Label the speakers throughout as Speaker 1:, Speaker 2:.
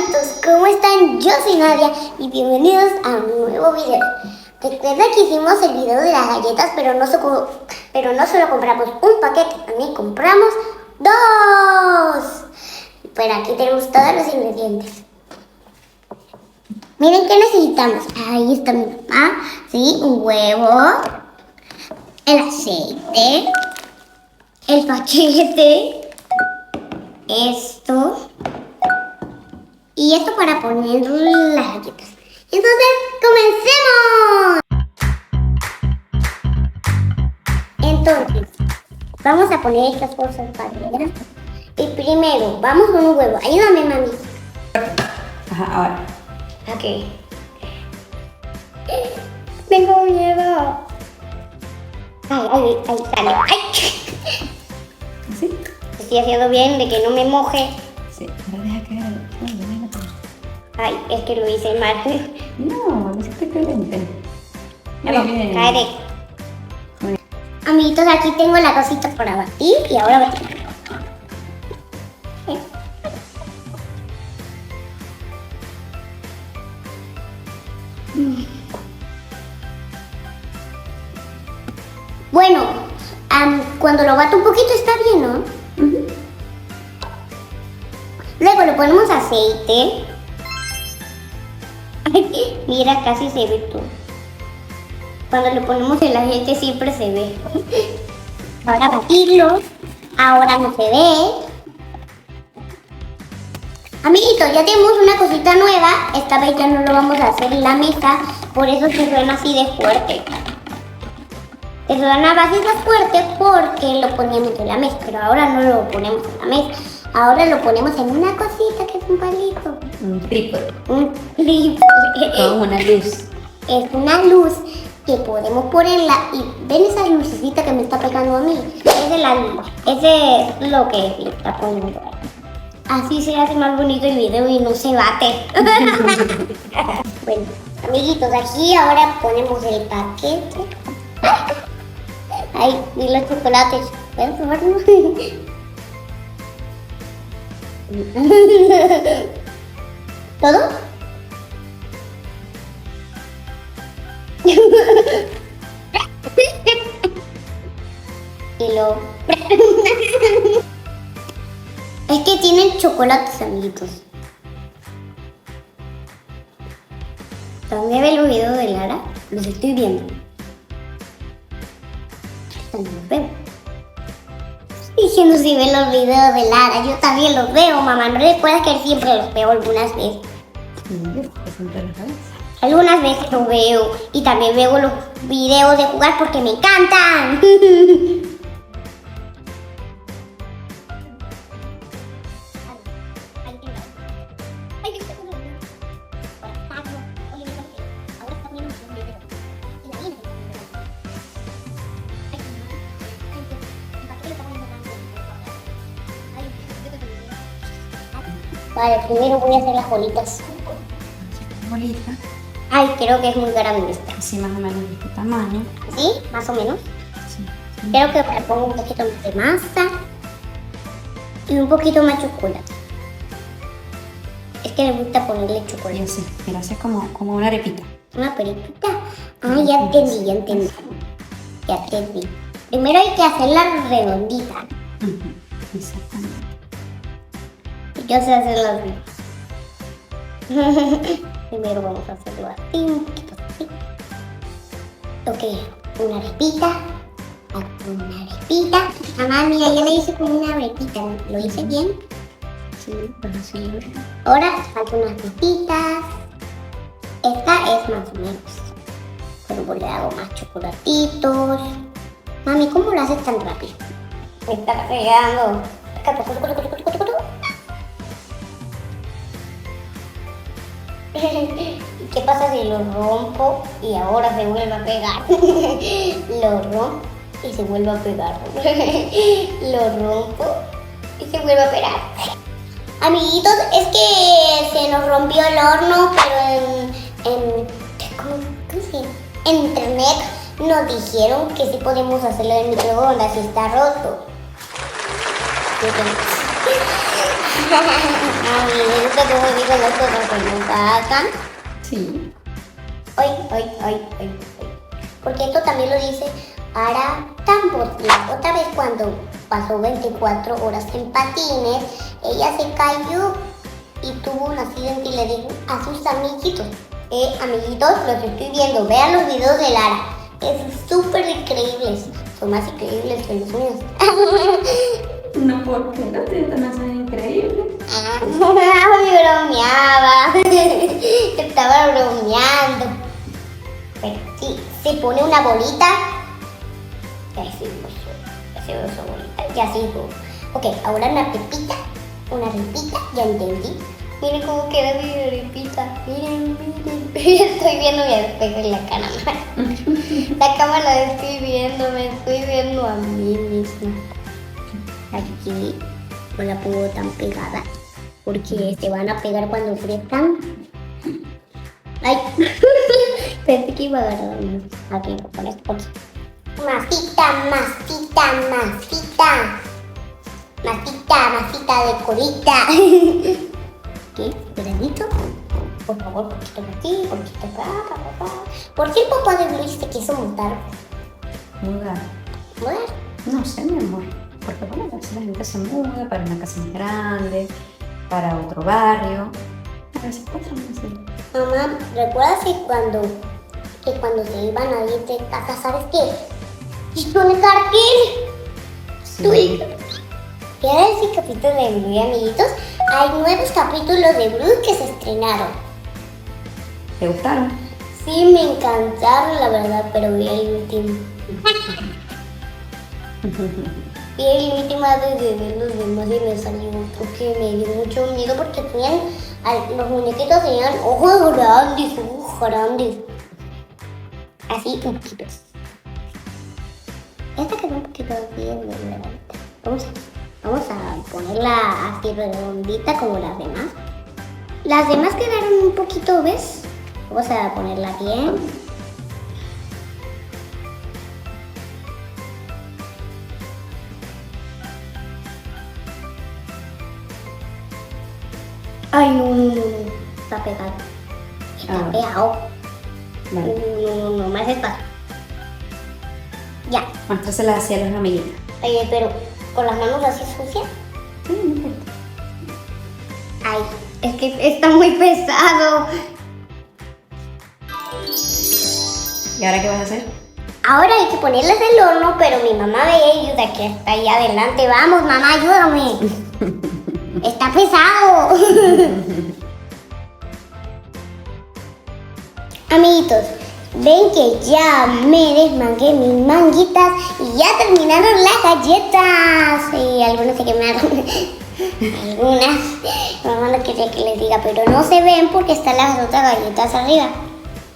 Speaker 1: amiguitos, ¿cómo están? Yo soy Nadia y bienvenidos a un nuevo video. Recuerda que hicimos el video de las galletas, pero no solo compramos un paquete, también compramos dos. Pero aquí tenemos todos los ingredientes. Miren qué necesitamos. Ahí está mi mamá, sí, un huevo, el aceite, el paquete, esto. Y esto para poner las galletas. Entonces, ¡comencemos! Entonces, vamos a poner estas cosas para ver. Y primero, vamos con un huevo. Ayúdame, mami.
Speaker 2: Ajá, ahora.
Speaker 1: Ok. Tengo miedo. Ay, sale. Ay.
Speaker 2: ¿Así?
Speaker 1: Estoy haciendo bien de que no me moje.
Speaker 2: Sí, ahora deja que...
Speaker 1: Ay, es que lo hice mal.
Speaker 2: No, lo hiciste excelente. Muy
Speaker 1: No,
Speaker 2: bien.
Speaker 1: caeré. Amiguitos, aquí tengo la cosita para batir y ahora batir. Bueno, cuando lo bato un poquito está bien, ¿no? Luego le ponemos aceite. Ay, mira, casi se ve todo. Cuando le ponemos el aceite siempre se ve. Ahora batirlo. Ahora no se ve. Amiguitos, ya tenemos una cosita nueva. Esta vez ya no lo vamos a hacer en la mesa. Por eso se suena así de fuerte. Se suena así de fuerte porque lo poníamos en la mesa. Pero ahora no lo ponemos en la mesa. Ahora lo ponemos en una cosita que es un palito.
Speaker 2: Un trípode.
Speaker 1: Un trípode.
Speaker 2: Con una luz.
Speaker 1: Es una luz que podemos ponerla y ven esa lucecita que me está pegando a mí. Esa es la luz. Ese es lo que le está poniendo. Así se hace más bonito el video y no se bate. Bueno, amiguitos, aquí ahora ponemos el paquete. Ay, y los chocolates. ¿Pueden probarlo? ¿Todo? Y lo... Es que tienen chocolates, amiguitos. ¿Dónde ve los videos de Lara? Los estoy viendo. También los veo. Diciendo si ven los videos de Lara, yo también los veo, mamá. No recuerdas que siempre los veo algunas veces. Algunas veces los veo y también veo los videos de jugar porque me encantan. Vale, primero voy a hacer las bolitas.
Speaker 2: Bolita.
Speaker 1: Ay, creo que es muy grande esta.
Speaker 2: Así más o menos de este tamaño.
Speaker 1: ¿Sí? Más o menos.
Speaker 2: Sí.
Speaker 1: Creo que le pongo un poquito más de masa y un poquito más chocolate. Es que me gusta ponerle
Speaker 2: Y
Speaker 1: chocolate.
Speaker 2: así, mira, así es como una arepita.
Speaker 1: Una perita. Ah, ya entendí, ya entendí. Ya entendí. Primero hay que hacerla redondita.
Speaker 2: Exactamente.
Speaker 1: Yo sé hacerla así. Primero vamos a hacerlo así, un poquito así. Ok, una arepita. Una arepita. Mamá, mira, yo le hice como una arepita. ¿Lo hice bien?
Speaker 2: Sí, pero sí.
Speaker 1: Ahora faltan unas pepitas. Esta es más o menos. Pero le hago más chocolatitos. Mami, ¿cómo lo haces tan rápido? Me está pegando. ¿Qué pasa si lo rompo y ahora se vuelve a pegar? Lo rompo y se vuelve a pegar. Lo rompo y se vuelve a pegar. Amiguitos, es que se nos rompió el horno, pero ¿cómo se llama? En internet nos dijeron que sí podemos hacerlo en microondas si está roto. Mami, me gusta cómo digo las cosas que nunca hagan.
Speaker 2: Sí.
Speaker 1: Ay. Porque esto también lo dice Ara Tambor. La otra vez cuando pasó 24 horas en patines, ella se cayó y tuvo un accidente y le dijo a sus amiguitos, amiguitos, los estoy viendo, vean los videos de Lara. Es súper increíbles. Son más increíbles que los míos.
Speaker 2: No, ¿por qué no te tan increíble?
Speaker 1: bromeaba. Estaba bromeando. Pero sí, se pone una bolita. Así uso bolita. Y así digo. Ok, ahora una pepita. Una repita, ya entendí. Miren cómo queda mi repita. Miren. Estoy viendo mi espejo en la cámara. La cámara la estoy viendo, me estoy viendo a mí misma. Aquí no la pongo tan pegada porque se van a pegar cuando crezcan. Ay, pensé que iba a agarrar más. Aquí lo pones por aquí. Masita de colita. ¿Qué? ¿Cuidadito? Por favor, poquito por aquí, poquito por acá. ¿Por qué el papá de Luis se quiso montar?
Speaker 2: Mudar.
Speaker 1: ¿Mudar?
Speaker 2: No sé, mi amor. Porque bueno, a veces la gente se muda para una casa más grande, para otro barrio. A veces pasa así.
Speaker 1: Mamá, ¿recuerdas que cuando se iban a ir de casa, ¿sabes qué? Hizo un cartel.
Speaker 2: Sí.
Speaker 1: ¿Quieres decir capítulo de Blue, amiguitos? Hay nuevos capítulos de Blue que se estrenaron.
Speaker 2: ¿Te gustaron?
Speaker 1: Sí, me encantaron, la verdad, pero vi el último. Vi el último antes de ver los demás y me salió otro que me dio mucho miedo porque los muñequitos tenían ojos grandes. Así, un poquito. Esta quedó un poquito así en la Vamos a ponerla así redondita como las demás. Las demás quedaron un poquito, ¿ves? Vamos a ponerla bien. Ay, no. Está pegado. Está pegado.
Speaker 2: Vale.
Speaker 1: No, más espacio. Ya.
Speaker 2: Muéstrasela hacia los amiguitos.
Speaker 1: Oye, pero con las manos así sucias.
Speaker 2: Sí, no importa.
Speaker 1: Ay, es que está muy pesado.
Speaker 2: ¿Y ahora qué vas a hacer?
Speaker 1: Ahora hay que ponerlas en el horno, pero mi mamá me ayuda, que está ahí adelante. Vamos, mamá, ayúdame. Está pesado. Amiguitos, ven que ya me desmangué mis manguitas y ya terminaron las galletas. Y algunas se quemaron. Algunas. Mamá no quería que les diga, pero no se ven porque están las otras galletas arriba.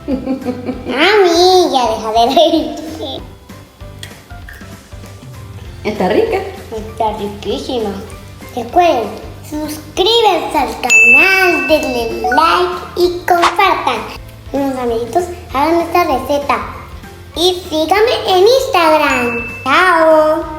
Speaker 1: Mami, ya deja de reír.
Speaker 2: ¿Está rica?
Speaker 1: Está riquísima. Recuerden, suscríbanse al canal, denle like y compartan. Unos amiguitos, hagan esta receta. Y síganme en Instagram. Chao.